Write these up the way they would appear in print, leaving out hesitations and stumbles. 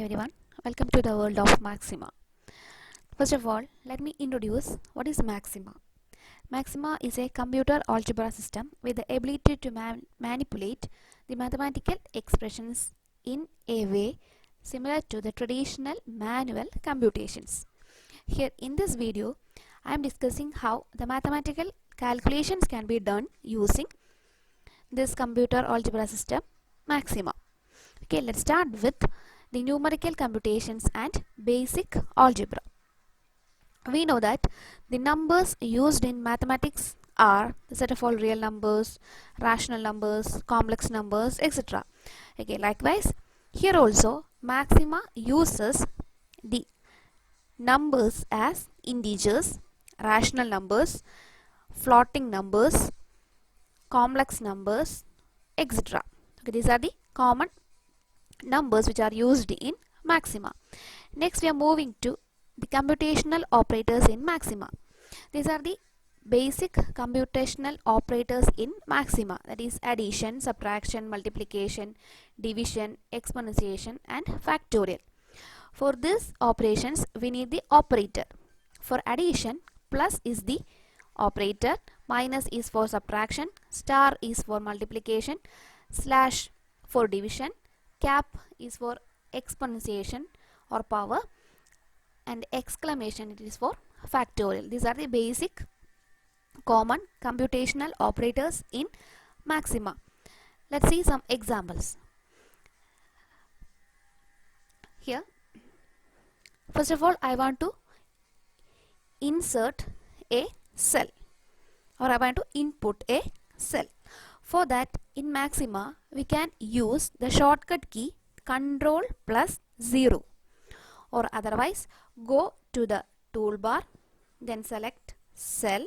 everyone, welcome to the world of Maxima. First of all, let me introduce what is Maxima. Maxima is a computer algebra system with the ability to manipulate the mathematical expressions in a way similar to the traditional manual computations. Here in this video, I am discussing how the mathematical calculations can be done using this computer algebra system Maxima. Okay, let's start with the numerical computations and basic algebra. We know that the numbers used in mathematics are the set of all real numbers, rational numbers, complex numbers, etc. Okay, likewise, here also Maxima uses the numbers as integers, rational numbers, floating numbers, complex numbers, etc. Okay, these are the common numbers which are used in Maxima. Next, we are moving to the computational operators in Maxima. These are the basic computational operators in Maxima, that is addition, subtraction, multiplication, division, exponentiation and factorial. For these operations we need the operator. For addition, plus is the operator, minus is for subtraction, star is for multiplication, slash for division, cap is for exponentiation or power, and exclamation it is for factorial. These are the basic common computational operators in Maxima. Let's see some examples. Here, first of all, I want to insert a cell, or I want to input a cell. For that, in Maxima, we can use the shortcut key Ctrl plus 0, or otherwise go to the toolbar, then select cell,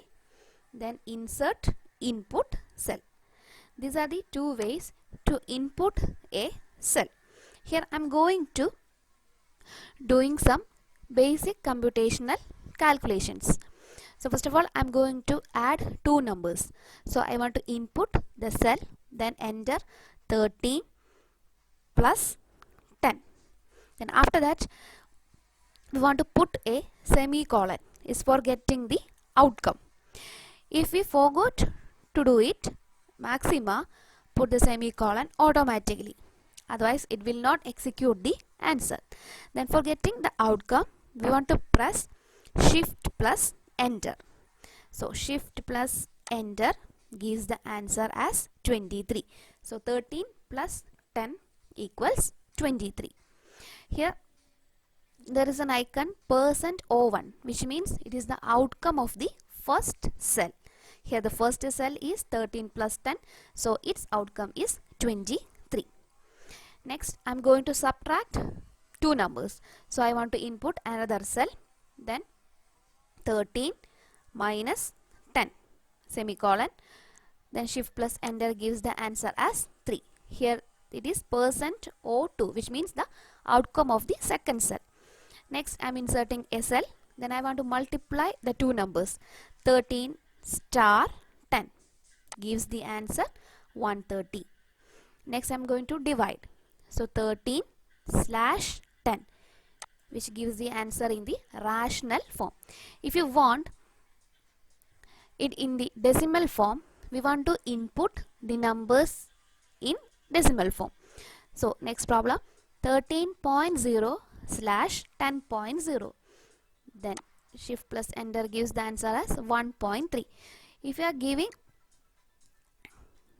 then insert input cell. These are the two ways to input a cell. Here I am going to doing some basic computational calculations. So first of all, I am going to add two numbers. So I want to input the cell, then enter 13 plus 10. Then after that, we want to put a semicolon, is for getting the outcome. If we forgot to do it, Maxima put the semicolon automatically, otherwise it will not execute the answer. Then for getting the outcome, we want to press shift plus enter. So shift plus enter gives the answer as 23. So 13 plus 10 equals 23. Here there is an icon %01, which means it is the outcome of the first cell. Here the first cell is 13 plus 10, so its outcome is 23. Next, I am going to subtract two numbers. So I want to input another cell, then 13 minus 10, semicolon, then shift plus enter gives the answer as 3. Here it is %02, which means the outcome of the second cell. Next, I am inserting a cell, then I want to multiply the two numbers. 13 star 10 gives the answer 130. Next, I am going to divide. So 13 slash 10, which gives the answer in the rational form. If you want it in the decimal form, we want to input the numbers in decimal form. So next problem, 13.0 slash 10.0, then shift plus enter gives the answer as 1.3. If you are giving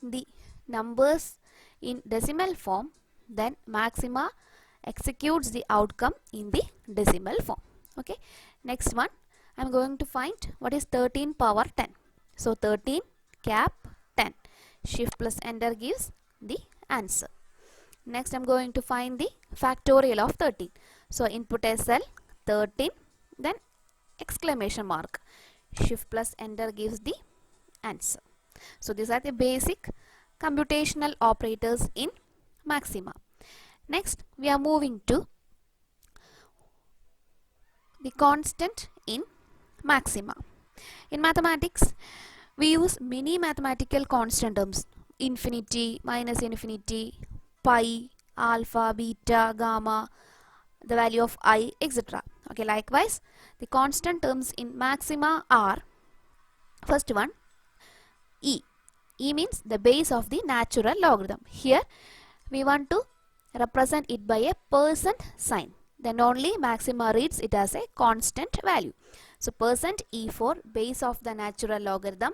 the numbers in decimal form, then Maxima executes the outcome in the decimal form. Okay, next one, I am going to find what is 13 power 10. So 13 cap 10, shift plus enter gives the answer. Next, I am going to find the factorial of 13. So input a cell 13, then exclamation mark, shift plus enter gives the answer. So these are the basic computational operators in Maxima. Next, we are moving to the constant in Maxima. In mathematics, we use many mathematical constant terms: infinity, minus infinity, pi, alpha, beta, gamma, the value of I, etc. Okay, likewise, the constant terms in maxima are, first one, E. E means the base of the natural logarithm. Here we want to represent it by a percent sign. Then only maxima reads it as a constant value. So percent E for base of the natural logarithm,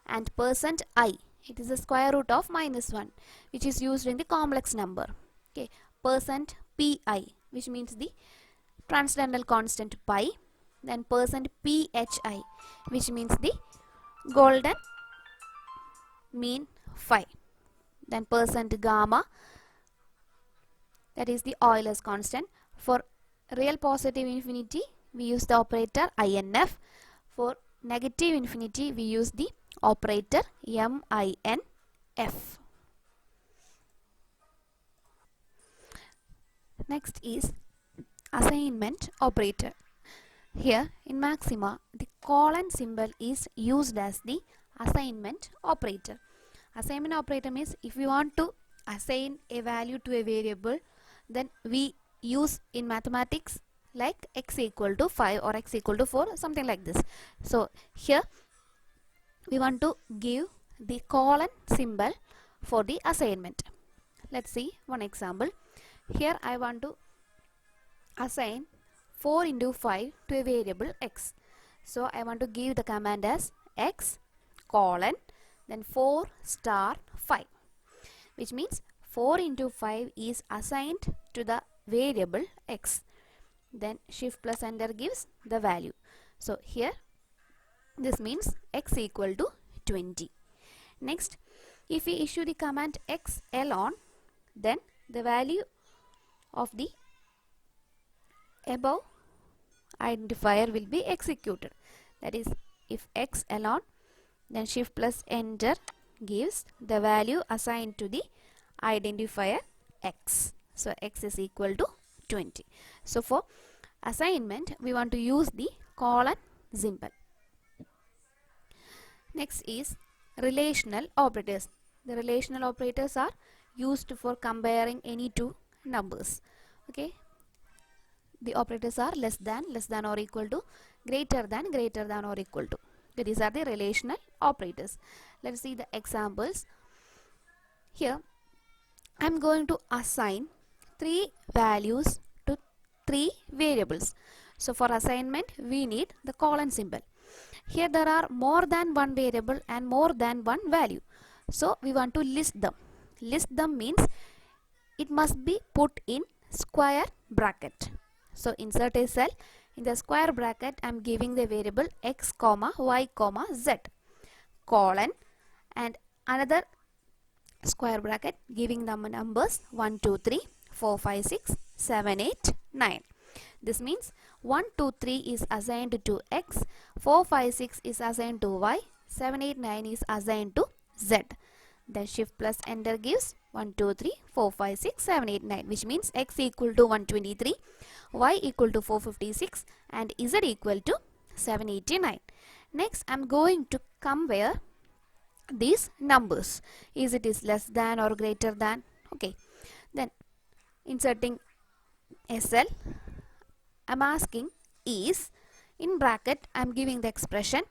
and percent I, it is the square root of -1, which is used in the complex number. Okay, percent Pi, which means the transcendental constant pi. Then percent Phi, which means the golden mean phi. Then percent gamma, that is the Euler's constant. For real positive infinity, we use the operator INF. For negative infinity, we use the operator MINF. Next is assignment operator. Here in maxima, the colon symbol is used as the assignment operator. Assignment operator means if we want to assign a value to a variable, then we use in mathematics like x equal to 5 or x equal to 4, something like this. So here we want to give the colon symbol for the assignment. Let's see one example. Here I want to assign 4 into 5 to a variable x. So I want to give the command as x colon then 4 star 5, which means 4 into 5 is assigned to the variable x. Then shift plus enter gives the value. So here this means x equal to 20. Next, if we issue the command xln, then the value of the above identifier will be executed. That is, if xln, then shift plus enter gives the value assigned to the identifier x. So x is equal to 20. So for assignment, we want to use the colon symbol. Next is relational operators. The relational operators are used for comparing any two numbers. Okay, the operators are less than or equal to, greater than or equal to. These are the relational operators. Let's see the examples. Here I am going to assign 3 values to 3 variables. So for assignment we need the colon symbol. Here there are more than one variable and more than one value. So we want to list them. List them means it must be put in square bracket. So insert a cell. In the square bracket I am giving the variable x comma y comma z colon and another square bracket giving them numbers 1 2 3 4 5 6 7 8 9. This means 1 2 3 is assigned to x, 4 5 6 is assigned to y, 7 8 9 is assigned to z. Then shift plus enter gives 1 2 3 4 5 6 7 8 9, which means x equal to 123, y equal to 456 and z equal to 789. Next I am going to compare these numbers. Is it is less than or greater than? Okay, then inserting a cell, I am asking is, in bracket I am giving the expression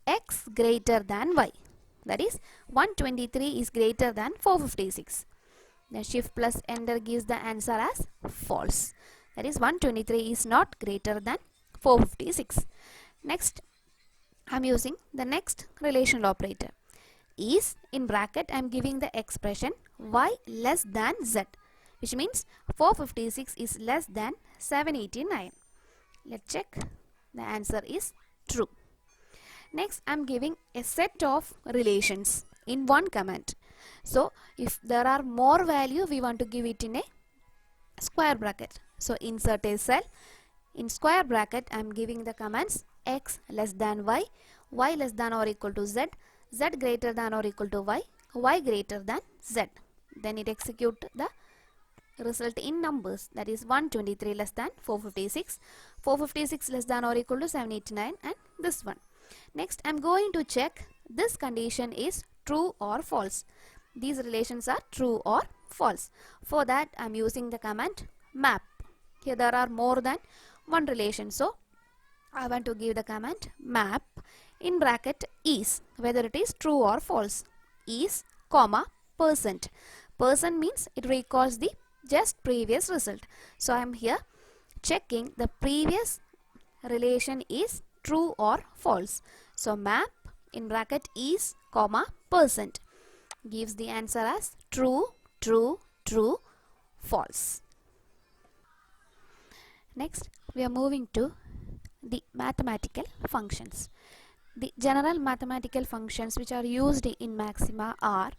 x greater than y, that is 123 is greater than 456. Then shift plus enter gives the answer as false, that is 123 is not greater than 456. Next I am using the next relational operator. Is, in bracket I am giving the expression y less than z, which means 456 is less than 789. Let's check. The answer is true. Next I am giving a set of relations in one command. So if there are more value, we want to give it in a square bracket. So insert a cell. In square bracket I am giving the commands x less than y, y less than or equal to z, z greater than or equal to y, y greater than z. Then it execute the result in numbers, that is 123 less than 456, 456 less than or equal to 789 and this one. Next I am going to check this condition is true or false. These relations are true or false. For that I am using the command map. Here there are more than one relation. So I want to give the command map in bracket is, whether it is true or false. Is, comma, percent. Percent means it recalls the just previous result. So I am here checking the previous relation is true or false. So map in bracket is, comma, percent gives the answer as true, true, true, false. Next, we are moving to the mathematical functions. The general mathematical functions which are used in Maxima are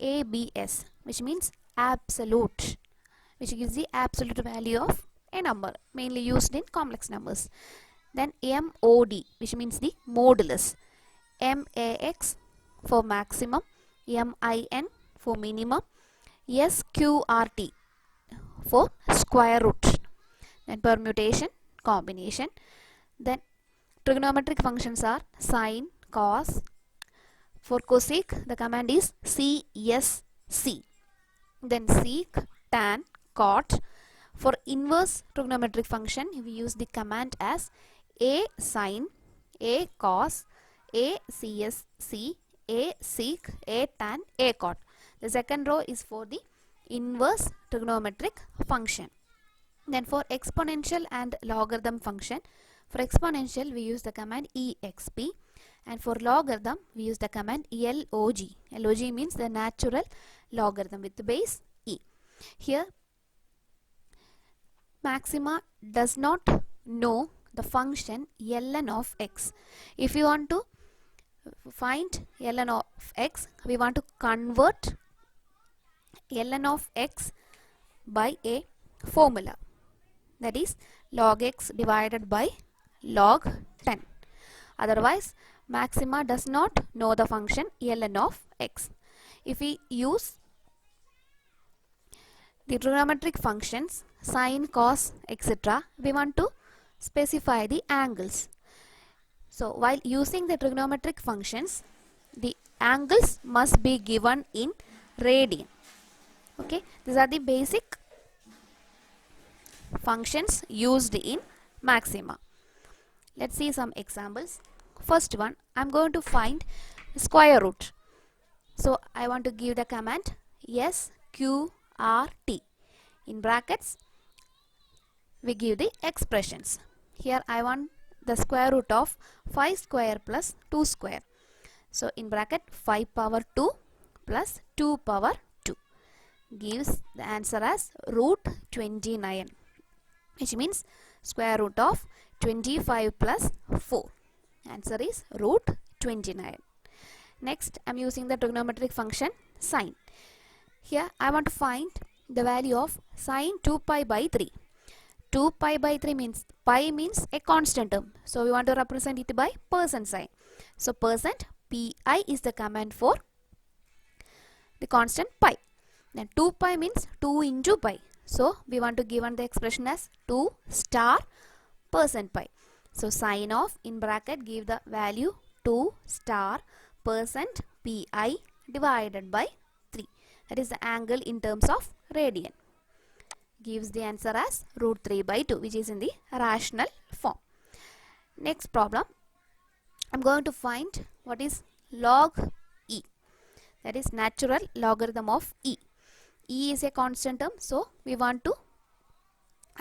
ABS, which means absolute, which gives the absolute value of a number, mainly used in complex numbers. Then MOD, which means the modulus. MAX for maximum, MIN for minimum, SQRT for square root. Then permutation, combination. Then trigonometric functions are sine, cos. For cosec, the command is CSC. Then sec, tan, cot. For inverse trigonometric function, we use the command as A sine, A cos, A CSC, A sec, A tan, A cot. The second row is for the inverse trigonometric function. Then for exponential and logarithm function, for exponential we use the command exp, and for logarithm we use the command log. Log means the natural logarithm with the base e. Here Maxima does not know the function ln of x. If you want to find ln of x, we want to convert ln of x by a formula, that is log x divided by log 10. Otherwise, Maxima does not know the function ln of x. If we use the trigonometric functions sine, cos, etc., we want to specify the angles. So while using the trigonometric functions, the angles must be given in radian. Okay, these are the basic functions used in Maxima. Let's see some examples. First one, I'm going to find square root. So I want to give the command SQRT. In brackets, we give the expressions. Here I want the square root of 5 square plus 2 square. So in bracket 5 power 2 plus 2 power 2 gives the answer as root 29, which means square root of 25 plus 4. Answer is root 29. Next, I am using the trigonometric function sine. Here I want to find the value of sine 2 pi by 3. 2 pi by 3 means pi means a constant term. So we want to represent it by percent sign. So percent pi is the command for the constant pi. Then 2 pi means 2 into pi. So we want to given the expression as 2 star percent pi. So sine of in bracket give the value 2 star percent pi divided by 3. That is the angle in terms of radian. Gives the answer as root 3 by 2, which is in the rational form. Next problem, I'm going to find what is log e. That is natural logarithm of e. E is a constant term, so we want to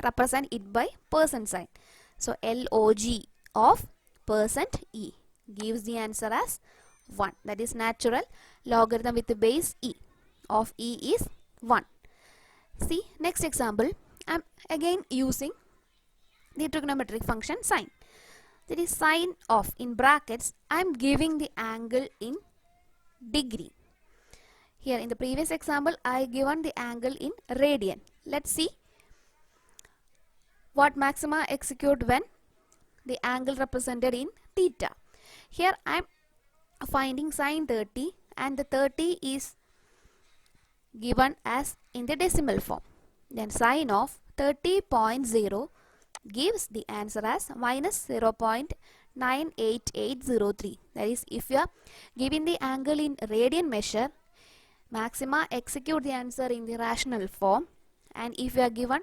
represent it by percent sign. So log of percent e gives the answer as 1. That is natural logarithm with the base e of e is 1. See, next example, I am again using the trigonometric function sine. That is sine of in brackets, I am giving the angle in degree. Here in the previous example, I given the angle in radian. Let's see what Maxima execute when the angle represented in theta. Here I am finding sine 30 and the 30 is given as in the decimal form. Then sine of 30.0 gives the answer as minus 0.98803. That is, if you are giving the angle in radian measure, Maxima execute the answer in the rational form, and if you are given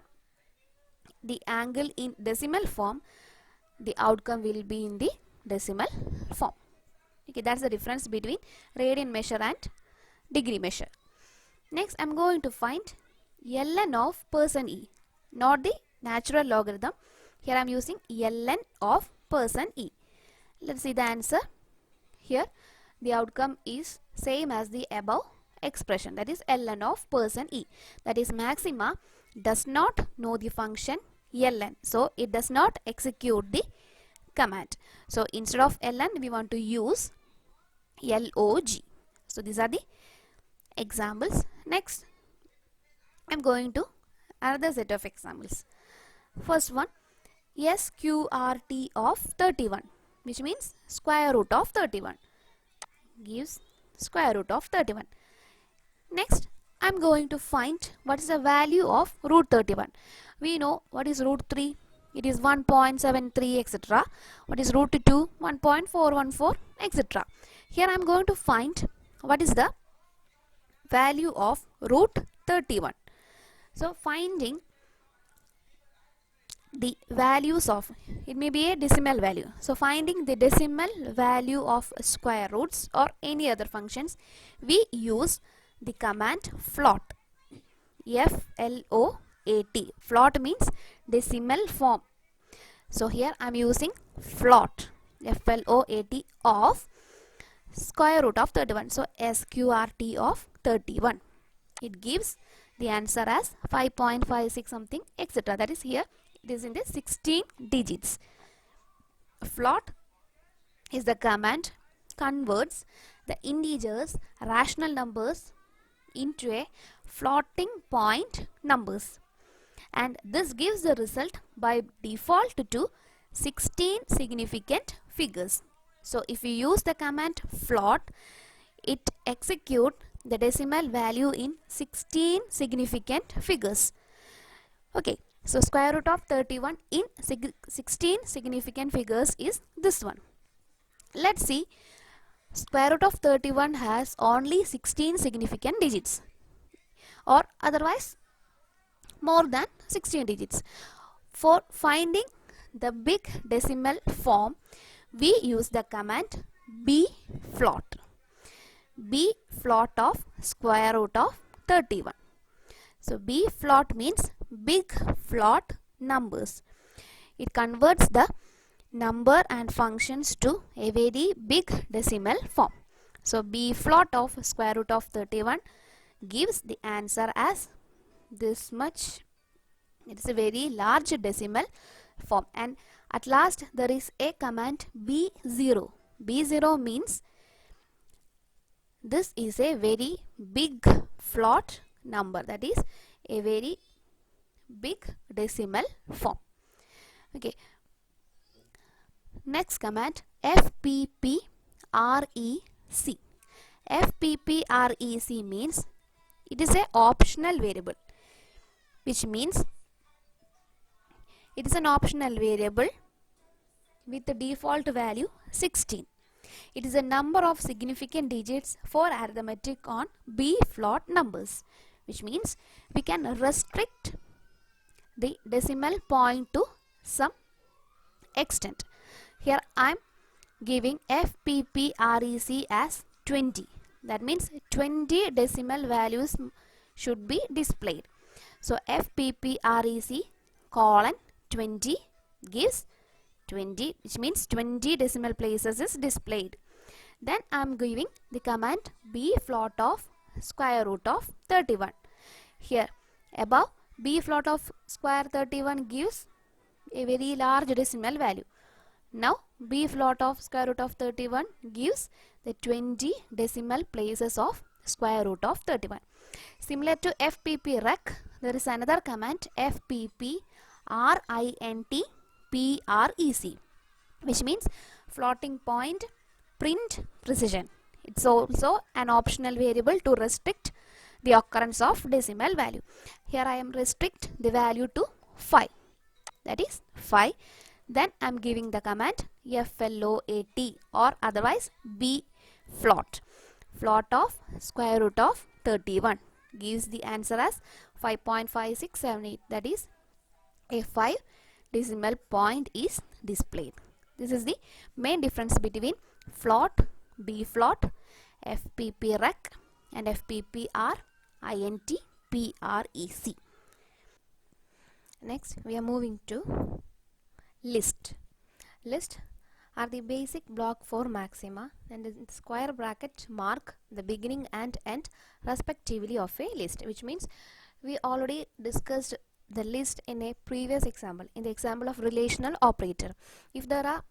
the angle in decimal form, the outcome will be in the decimal form. Okay, that's the difference between radian measure and degree measure. Next, I'm going to find ln of percent e, not the natural logarithm. Here I'm using ln of percent e. Let's see the answer. Here the outcome is same as the above expression, that is ln of percent e. That is maxima does not know the function ln, so it does not execute the command. So instead of ln we want to use log. So these are the examples. Next, I'm going to another set of examples. First one, sqrt of 31, which means square root of 31, gives square root of 31. Next, I'm going to find what is the value of root 31. We know what is root 3, it is 1.73, etc. What is root 2, 1.414, etc. Here I'm going to find what is the value of root 31. So finding the values of, it may be a decimal value, so finding the decimal value of square roots or any other functions, we use the command float. F-L-O-A-T. Float means decimal form. So here I am using float, F-L-O-A-T, of square root of 31. So sqrt of 31. It gives the answer as 5.56 something, etc. That is here it is in the 16 digits. Float is the command converts the integers, rational numbers into a floating point numbers, and this gives the result by default to 16 significant figures. So if you use the command float, it executes the decimal value in 16 significant figures. Okay, so square root of 31 in 16 significant figures is this one. Let's see, square root of 31 has only 16 significant digits, or otherwise more than 16 digits. For finding the big decimal form, we use the command bfloat. Bfloat of square root of 31. So bfloat means big float numbers. It converts the number and functions to a very big decimal form. So bfloat of square root of 31 gives the answer as this much. It is a very large decimal form, and at last there is a command b0. B0 means this is a very big float number, that is a very big decimal form. Okay. Next command, fpprec. Fpprec means it is a optional variable, which means it is an optional variable with the default value 16. It is a number of significant digits for arithmetic on bfloat numbers, which means we can restrict the decimal point to some extent. Here I am giving fpprec as 20. That means 20 decimal values should be displayed. So fpprec colon 20 gives 20, which means 20 decimal places is displayed. Then I am giving the command bfloat of square root of 31. Here above, bfloat of square 31 gives a very large decimal value. Now bfloat of square root of 31 gives the 20 decimal places of square root of 31. Similar to fpprec, there is another command fpprintprec, which means floating point print precision. It's also an optional variable to restrict the occurrence of decimal value. Here I am restrict the value to 5, that is 5. Then I am giving the command float, or otherwise bfloat. Float of square root of 31 gives the answer as 5.5678, that is a 5 decimal point is displayed. This is the main difference between float, bfloat, fpprec and fpprintprec. Next we are moving to list. List are the basic block for maxima, and in square bracket mark the beginning and end respectively of a list, which means we already discussed the list in a previous example, in the example of relational operator. If there are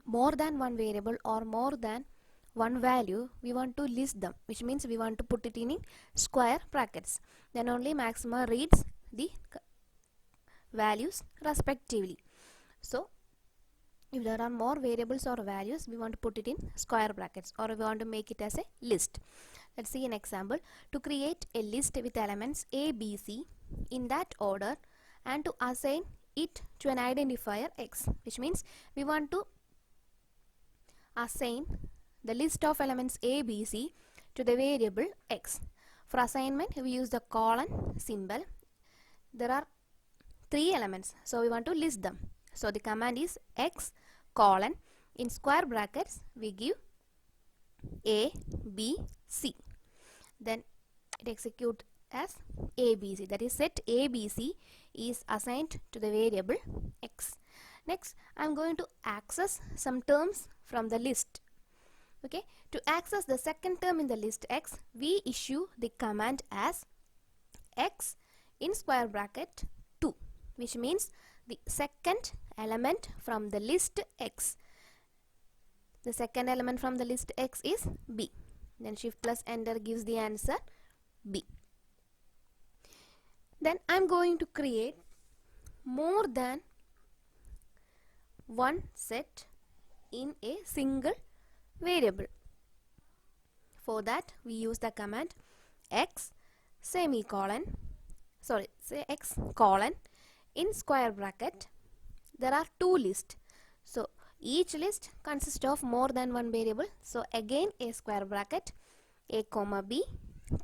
more than one variable or more than one value, we want to list them, which means we want to put it in square brackets. Then only maxima reads the values respectively. So if there are more variables or values, we want to put it in square brackets, or we want to make it as a list. Let's see an example. To create a list with elements A, B, C in that order and to assign it to an identifier X, which means we want to assign the list of elements A, B, C to the variable X. For assignment, we use the colon symbol. There are 3 elements, so we want to list them. So the command is X colon, in square brackets we give A, B, C. Then it executes as ABC, that is set ABC is assigned to the variable X. Next I am going to access some terms from the list. Okay, to access the second term in the list X, we issue the command as X in square bracket 2, which means the second element from the list X. The second element from the list X is B. Then shift plus enter gives the answer B. Then I am going to create more than one set in a single variable. For that we use the command X semicolon, sorry, say X colon, in square bracket there are 2 lists. So each list consists of more than one variable. So again a square bracket, A comma B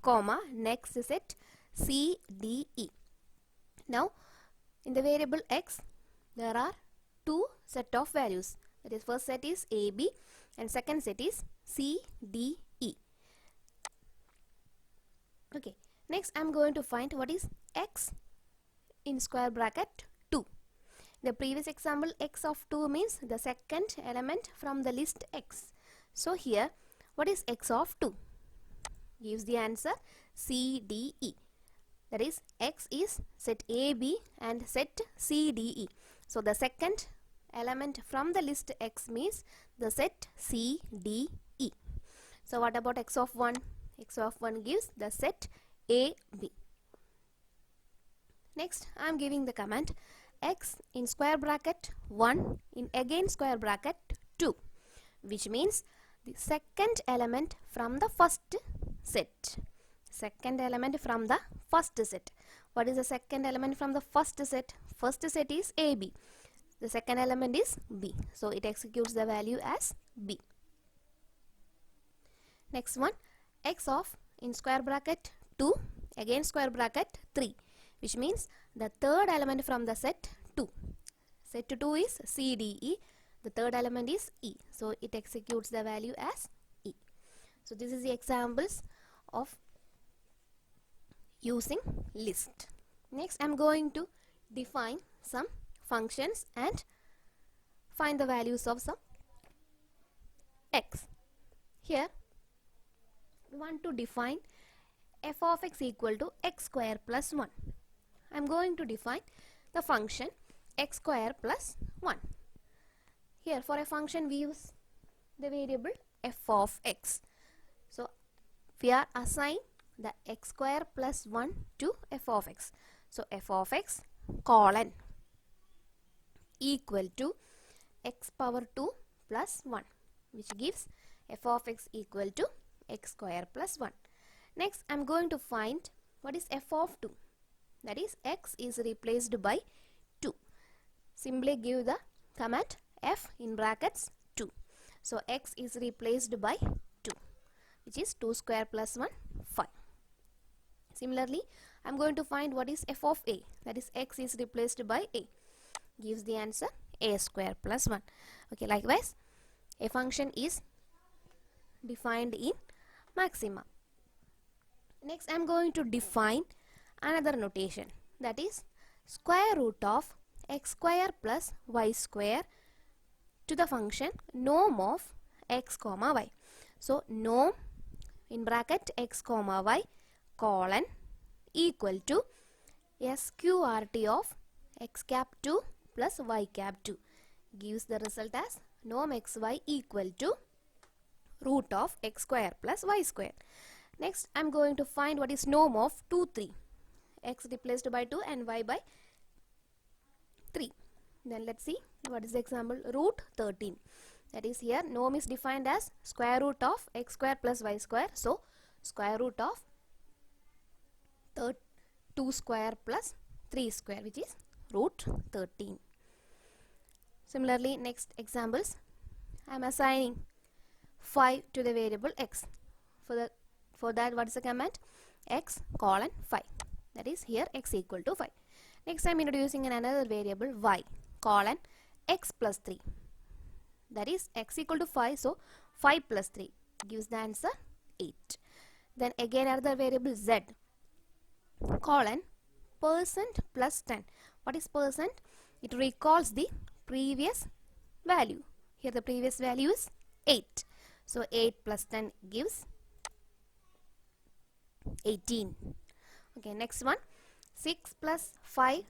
comma, next set C, D, E. Now in the variable X there are 2 set of values. That is, first set is A, B and second set is C, D, E. Okay, next I am going to find what is X in square bracket 2. The previous example, X of 2 means the second element from the list X. So here what is X of 2? Gives the answer C, D, E. That is, X is set A, B and set C, D, E. So the second element from the list X means the set C, D, E. So what about X of 1? X of 1 gives the set A, B. Next I am giving the command X in square bracket 1 in again square bracket 2, which means the second element from the first set. Second element from the first set. What is the second element from the first set? First set is AB. The second element is B. So it executes the value as B. Next one, X of in square bracket 2 again square bracket 3, which means the third element from the set 2. Set 2 is C, D, E. The third element is E. So it executes the value as E. So this is the examples of using list. Next I am going to define some functions and find the values of some X. Here we want to define f of x equal to x square plus 1. I am going to define the function x square plus 1. Here for a function we use the variable f of x. So we are assigning the x square plus 1 to f of x. So f of x colon equal to x power 2 plus 1, which gives f of x equal to x square plus 1. Next I am going to find what is f of 2. That is, x is replaced by 2. Simply give the command f in brackets 2. So x is replaced by 2, which is 2 square plus 1, 5. Similarly, I'm going to find what is f of a, that is x is replaced by a, gives the answer a square plus 1. Okay, likewise a function is defined in maxima. Next I'm going to define another notation, that is square root of x square plus y square to the function norm of x comma y. So norm in bracket x comma y colon equal to sqrt of x cap 2 plus y cap 2, gives the result as norm xy equal to root of x square plus y square. Next I'm going to find what is norm of 2 3, x replaced by 2 and y by 3. Then let's see what is the example. Root 13, that is here norm is defined as square root of x square plus y square, so square root of 2 square plus 3 square, which is root 13. Similarly, next examples, I am assigning 5 to the variable x. For that what is the command? X colon 5, that is here x equal to 5. Next I am introducing another variable y colon x plus 3, that is x equal to 5, so 5 plus 3 gives the answer 8. Then again another variable z colon percent plus 10. What is percent? It recalls the previous value. Here the previous value is 8, so 8 plus 10 gives 18. Okay, next one, 6 plus 5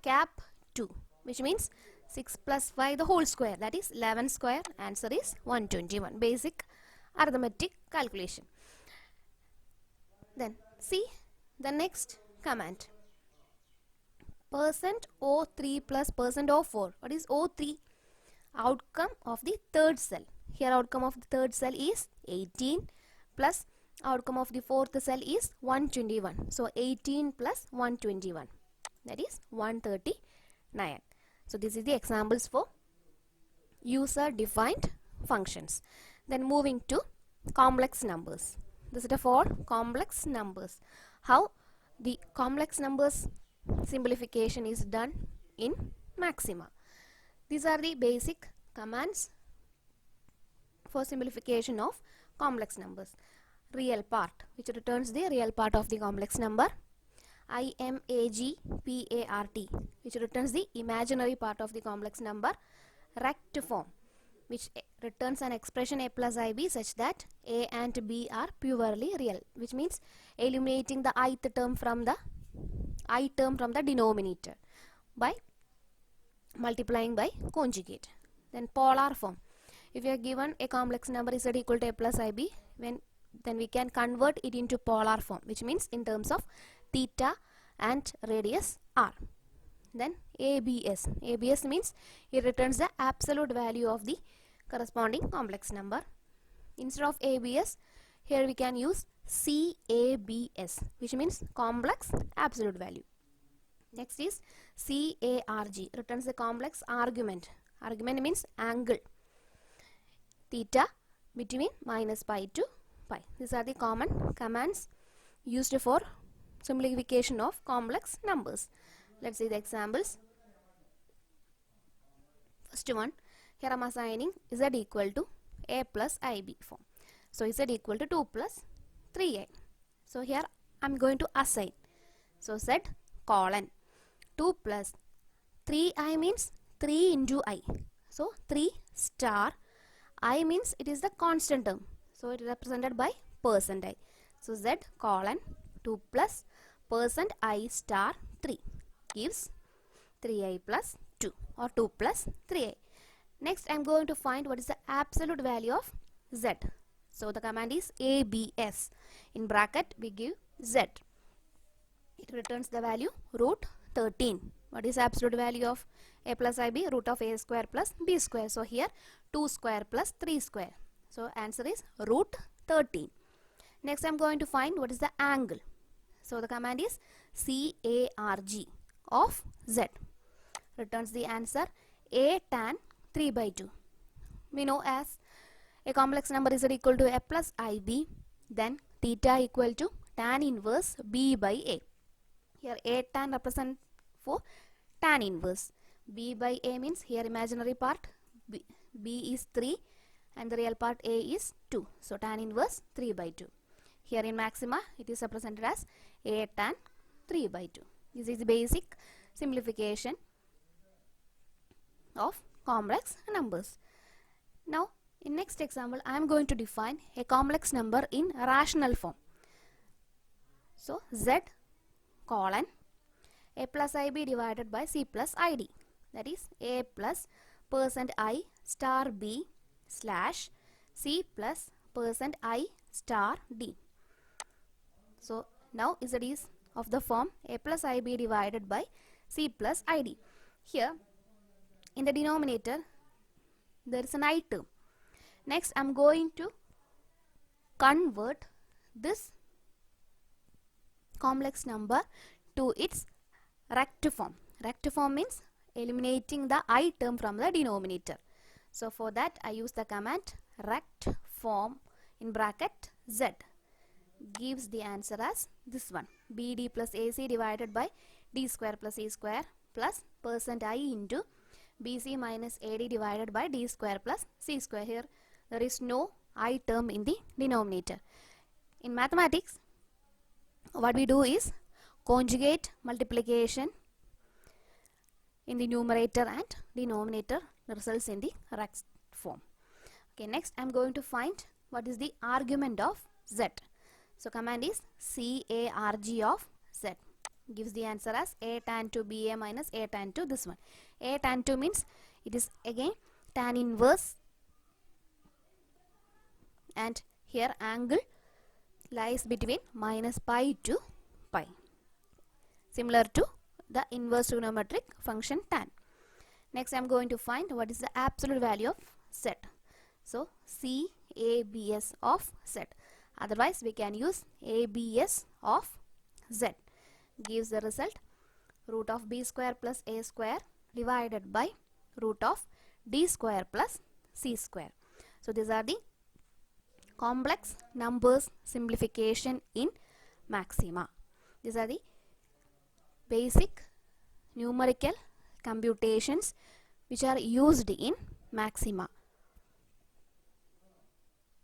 cap 2, which means 6 plus 5 the whole square, that is 11 square, answer is 121. Basic arithmetic calculation. Then see the next command, percent O3 plus percent O4. What is O3? Outcome of the third cell. Here outcome of the third cell is 18 plus outcome of the fourth cell is 121. So 18 plus 121, that is 139. So this is the examples for user defined functions. Then moving to complex numbers. The set of all complex numbers. How the complex numbers simplification is done in maxima. These are the basic commands for simplification of complex numbers. Real part, which returns the real part of the complex number. IMAGPART, which returns the imaginary part of the complex number. Rect form, which returns an expression a plus ib such that a and b are purely real, which means eliminating the ith term from the denominator by multiplying by conjugate. Then polar form, if you are given a complex number z equal to a plus ib, then we can convert it into polar form, which means in terms of theta and radius r. Then ABS. ABS means it returns the absolute value of the corresponding complex number. Instead of ABS, here we can use CABS, which means complex absolute value. Next is CARG, returns the complex argument. Argument means angle. Theta between minus pi to pi. These are the common commands used for simplification of complex numbers. Let's see the examples. First one, here I am assigning z equal to a plus ib form. So z equal to 2 plus 3a. So here I am going to assign. So z colon 2 plus 3i means 3 into i. So 3 star I means it is the constant term. So it is represented by percent I. So z colon 2 plus percent I star 3 gives 3i plus 2 or 2 plus 3i. Next I am going to find what is the absolute value of z. So the command is ABS. In bracket we give z. It returns the value root 13. What is absolute value of a plus ib? Root of a square plus b square. So here 2 square plus 3 square. So answer is root 13. Next I am going to find what is the angle. So the command is CARG of z. Returns the answer a tan 3 by 2. We know as a complex number is equal to a plus ib, then theta equal to tan inverse b by a. Here A tan represent for tan inverse. B by A means here imaginary part B is 3 and the real part A is 2. So tan inverse 3 by 2. Here in maxima it is represented as A tan 3 by 2. This is the basic simplification of complex numbers. Now in next example I am going to define a complex number in rational form. So Z colon A plus IB divided by C plus ID, that is A plus percent I star B slash C plus percent I star D. So now Z is of the form A plus IB divided by C plus ID. Here in the denominator there is an I term. Next I am going to convert this complex number to its rect form. Rect form means eliminating the I term from the denominator. So for that I use the command rect form in bracket Z gives the answer as this one, BD plus AC divided by D square plus E square plus percent I into BC minus AD divided by D square plus C square. Here there is no I term in the denominator. In mathematics what we do is conjugate multiplication in the numerator and denominator results in the rect form. Okay, next I am going to find what is the argument of Z. So command is CARG of Z gives the answer as A tan 2 BA minus A tan 2 this one. A tan 2 means it is again tan inverse and here angle lies between minus pi to pi, similar to the inverse trigonometric function tan. Next I am going to find what is the absolute value of Z. So CABS of Z, otherwise we can use ABS of Z, gives the result root of B square plus A square divided by root of D square plus C square. So these are the complex numbers simplification in maxima. These are the basic numerical computations which are used in maxima.